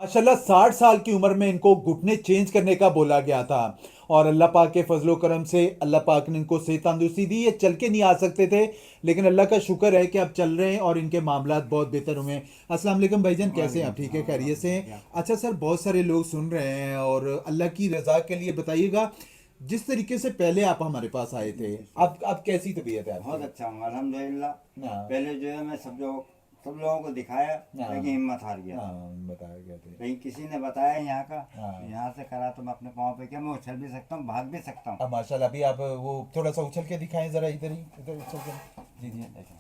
माशाल्लाह 60 साल की उम्र में इनको घुटने चेंज करने का बोला गया था। और अल्लाह पाक के फजलो करम से अल्लाह पाक ने इनको सेहत तंदुरुस्ती दी। ये चल के नहीं आ सकते थे, लेकिन अल्लाह का शुक्र है कि अब चल रहे हैं और इनके मामलात बहुत बेहतर हुए हैं। अस्सलाम वालेकुम भाईजान, कैसे हैं वालेकुम आप? ठीक है, सलाम खैरियत से रहमतुल्लाह हैं? क्या। अच्छा सर, बहुत सारे लोग सुन रहे हैं और अल्लाह की रजा के लिए बताइएगा, जिस तरीके से पहले आप हमारे पास आए थे, जी सर। अब कैसी तबीयत है बहुत आपकी? अच्छा हूँ अल्हम्दुलिल्लाह। हाँ। पहले जो है मैं सब लोगों को दिखाया, लेकिन हाँ। हिम्मत हार गया था। हाँ, बताया गया थे। लेकिन किसी ने बताया यहाँ का, तो हाँ। यहाँ से करा तो मैं अपने पाँव पे क्या, मैं उछल भी सकता हूँ, भाग भी सकता हूँ। अब माशाल्लाह अभी आप वो थोड़ा सा उछल के दिखाएं जरा, इधर ही, इधर उछल के। जी जी। ये देखें,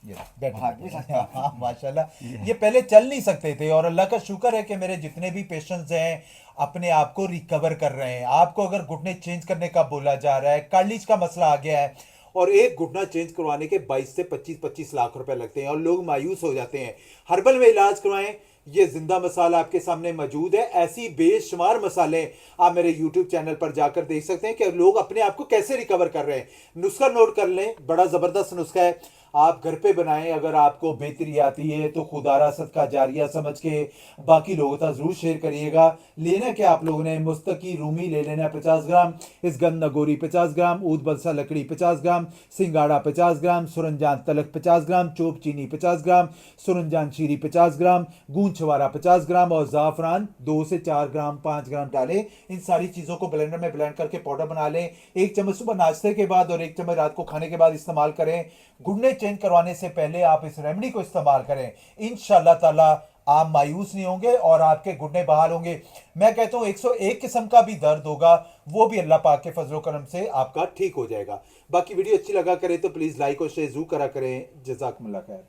ये बैठे भाग भी बैठे। सकता हाँ हूँ। माशाल्लाह। ये ये पहले चल नहीं सकते थे और अल्लाह का शुक्र है कि मेरे जितने भी पेशेंट्स हैं अपने आप को रिकवर कर रहे हैं। आपको अगर घुटने चेंज करने का बोला जा रहा है, कार्टिलेज का मसला आ गया है, और एक घुटना चेंज करवाने के 22 से 25 लाख रुपए लगते हैं और लोग मायूस हो जाते हैं। हर्बल में इलाज करवाएं। ये जिंदा मसाला आपके सामने मौजूद है। ऐसी बेशुमार मसाले आप मेरे यूट्यूब चैनल पर जाकर देख सकते हैं कि लोग अपने आप को कैसे रिकवर कर रहे हैं। नुस्खा नोट कर लें, बड़ा जबरदस्त नुस्खा है। आप घर पे बनाएं। अगर आपको बेहतरी आती है तो खुदारा सदका जारिया समझ के बाकी लोगों तक जरूर शेयर करिएगा। लेना क्या आप लोगों ने, मुस्तकी रूमी ले लेना 50 ग्राम, इस गंद नगोरी 50 ग्राम, ऊद बलसा लकड़ी 50 ग्राम, सिंगाड़ा 50 ग्राम, सुरंजान तलक 50 ग्राम, चोप चीनी 50 ग्राम, सुरंजान शीरी 50 ग्राम, गूंद छवारा 50 ग्राम और ज़ाफ़रान 2 से 4 ग्राम 5 ग्राम डालें। इन सारी चीज़ों को ब्लेंडर में ब्लेंड करके पाउडर बना लें। 1 चम्मच सुबह नाश्ते के बाद और 1 चम्मच रात को खाने के बाद इस्तेमाल करें। घुटने चेंज करवाने से पहले आप इस रेमेडी को इस्तेमाल करें। इंशाल्लाह ताला आप मायूस नहीं होंगे और आपके घुटने बहाल होंगे। मैं कहता हूं 101 किस्म का भी दर्द होगा, वो भी अल्लाह पाक के फजलो करम से आपका ठीक हो जाएगा। बाकी वीडियो अच्छी लगा करे तो प्लीज लाइक और शेयर जरूर करा करें। जजाकमुल्लाह खैर।